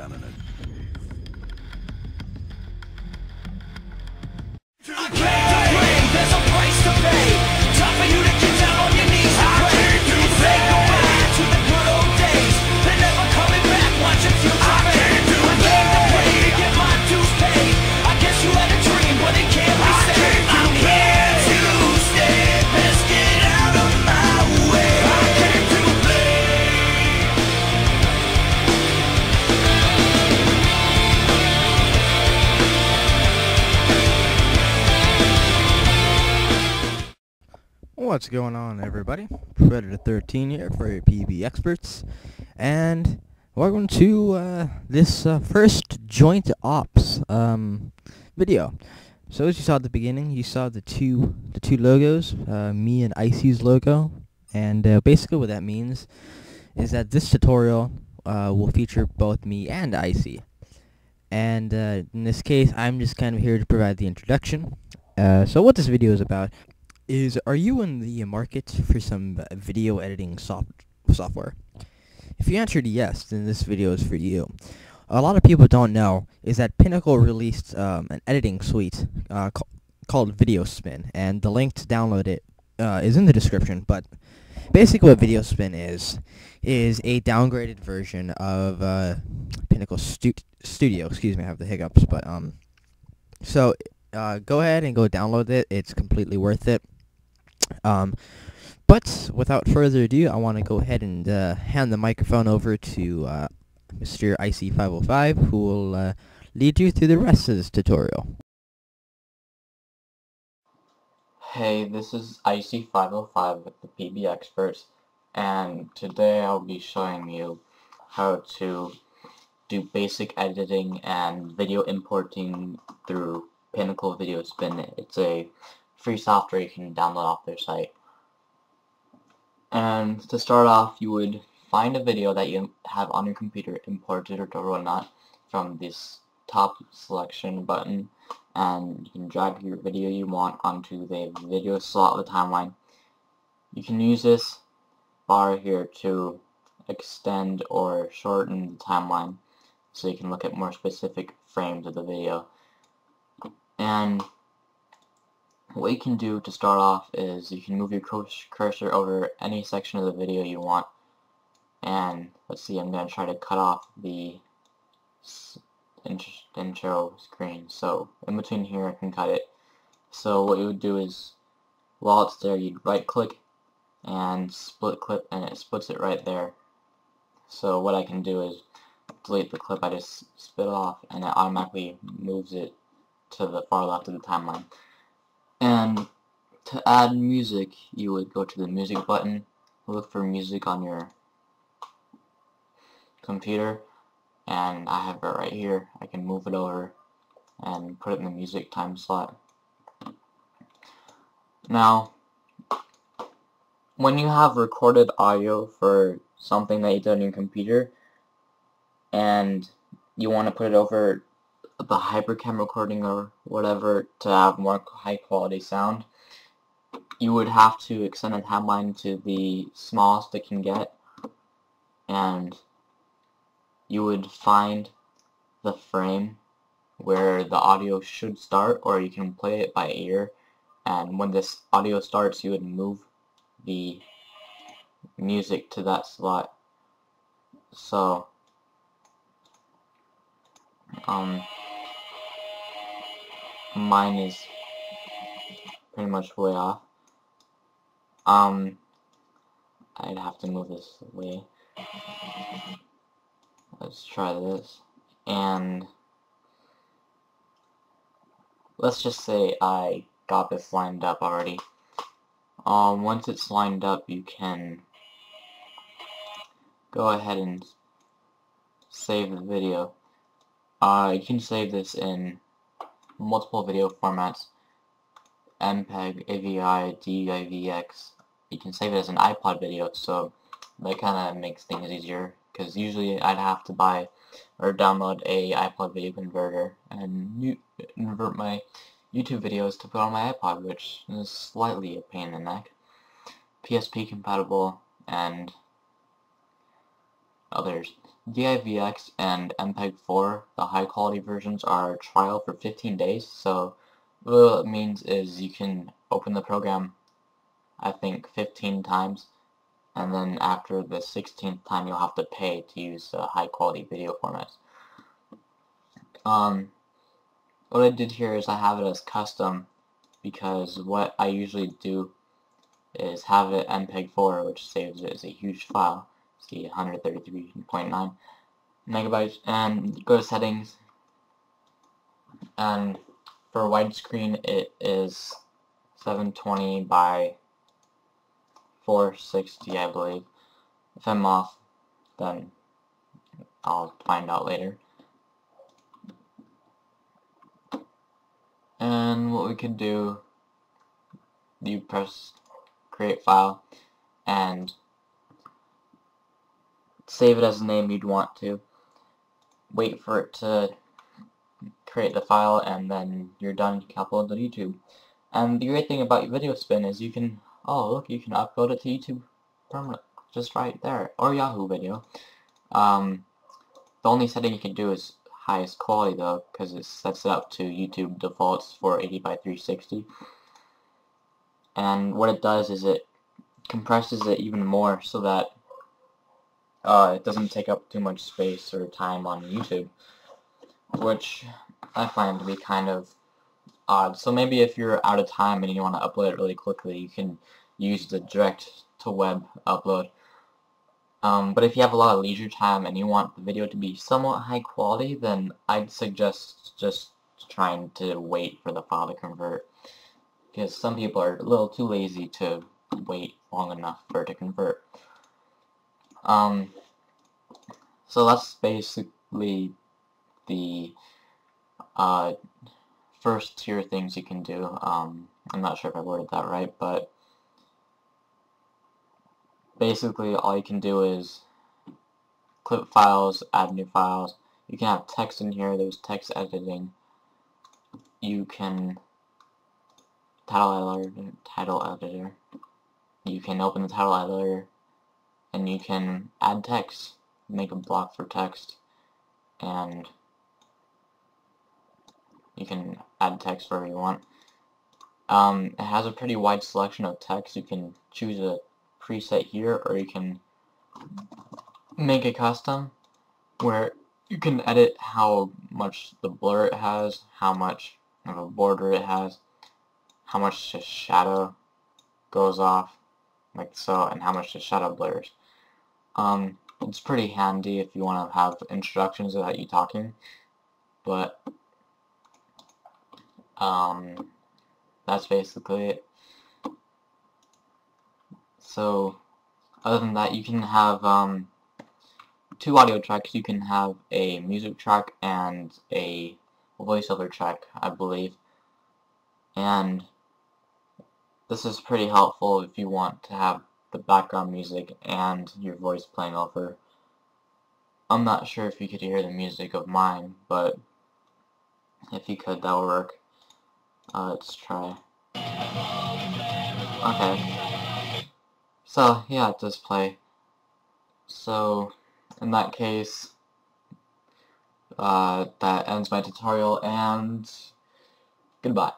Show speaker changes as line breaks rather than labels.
shotgun in it.
There's a price to pay. Time for you to get down on your knees and pray. Say goodbye to the good old days. They're never coming back. Watch your future fade. I came to play to get my dues paid. I guess you had a dream, but it can't be saved. I'm here to stay. Best get out of my way. I came to play.
What's going on, everybody? Predator 13 here for your PB Experts, and welcome to this first joint ops video. So as you saw at the beginning, you saw the two logos, me and Icy's logo, and basically what that means is that this tutorial will feature both me and Icy. And in this case, I'm just kind of here to provide the introduction. So what this video is about is, are you in the market for some video editing software? If you answered yes, then this video is for you. A lot of people don't know is that Pinnacle released an editing suite called Video Spin, and the link to download it is in the description. But basically what Video Spin is a downgraded version of Pinnacle Studio. Excuse me, I have the hiccups. But so go ahead and go download it. It's completely worth it. But without further ado, I want to go ahead and hand the microphone over to Mr. IC505, who will lead you through the rest of this tutorial.
Hey, this is IC505 with the PB Experts, and today I'll be showing you how to do basic editing and video importing through Pinnacle Video Spin. It's a free software you can download off their site. And to start off, you would find a video that you have on your computer imported or whatnot from this top selection button, and you can drag your video you want onto the video slot of the timeline. You can use this bar here to extend or shorten the timeline so you can look at more specific frames of the video. And what you can do to start off is you can move your cursor over any section of the video you want. And let's see, I'm going to try to cut off the intro screen. So in between here I can cut it. So what you would do is, while it's there, you'd right click and split clip, and it splits it right there. So what I can do is delete the clip I just split off, and it automatically moves it to the far left of the timeline. And to add music, you would go to the music button, look for music on your computer, and I have it right here. I can move it over and put it in the music time slot. Now, when you have recorded audio for something that you did on your computer and you want to put it over the hypercam recording or whatever to have more high quality sound, you would have to extend the timeline to the smallest it can get, and you would find the frame where the audio should start, or you can play it by ear, and when this audio starts you would move the music to that slot. So mine is pretty much way off. I'd have to move this away. Let's try this, and let's just say I got this lined up already. Once it's lined up, you can go ahead and save the video. You can save this in multiple video formats: MPEG, AVI, DVX. You can save it as an iPod video, so that kind of makes things easier, because usually I'd have to buy or download a iPod video converter and convert my YouTube videos to put on my iPod, which is slightly a pain in the neck. PSP compatible, and others. DIVX and MPEG-4, the high quality versions, are trial for 15 days, so what it means is you can open the program, I think, 15 times, and then after the 16th time you'll have to pay to use high quality video formats. What I did here is I have it as custom, because what I usually do is have it MPEG-4, which saves it as a huge file. See, 133.9 megabytes, and go to settings, and for widescreen it is 720 by 460, I believe. If I'm off, then I'll find out later. And what we could do, you press create file and save it as a name you'd want to, wait for it to create the file, and then you're done. You can upload it to YouTube. And the great thing about VideoSpin is you can, oh look, you can upload it to YouTube permanent, just right there, or Yahoo Video. The only setting you can do is highest quality though, because it sets it up to YouTube defaults 480 by 360. And what it does is it compresses it even more so that it doesn't take up too much space or time on YouTube, which I find to be kind of odd. So maybe if you're out of time and you want to upload it really quickly, you can use the direct to web upload. But if you have a lot of leisure time and you want the video to be somewhat high quality, then I'd suggest just trying to wait for the file to convert, because some people are a little too lazy to wait long enough for it to convert. So that's basically the first tier things you can do. I'm not sure if I worded that right, but basically all you can do is clip files, add new files. You can have text in here, there's text editing. You can title editor. You can open the title editor and you can add text, make a block for text, and you can add text wherever you want. It has a pretty wide selection of text. You can choose a preset here, or you can make a custom where you can edit how much the blur it has, how much of a border it has, how much the shadow goes off, like so, and how much the shadow blurs. It's pretty handy if you want to have introductions without you talking, but that's basically it. So other than that, you can have two audio tracks. You can have a music track and a voiceover track, I believe, and this is pretty helpful if you want to have the background music and your voice playing over. I'm not sure if you could hear the music of mine, but if you could, that would work. Let's try. Okay. So, yeah, it does play. So, in that case, that ends my tutorial, and goodbye.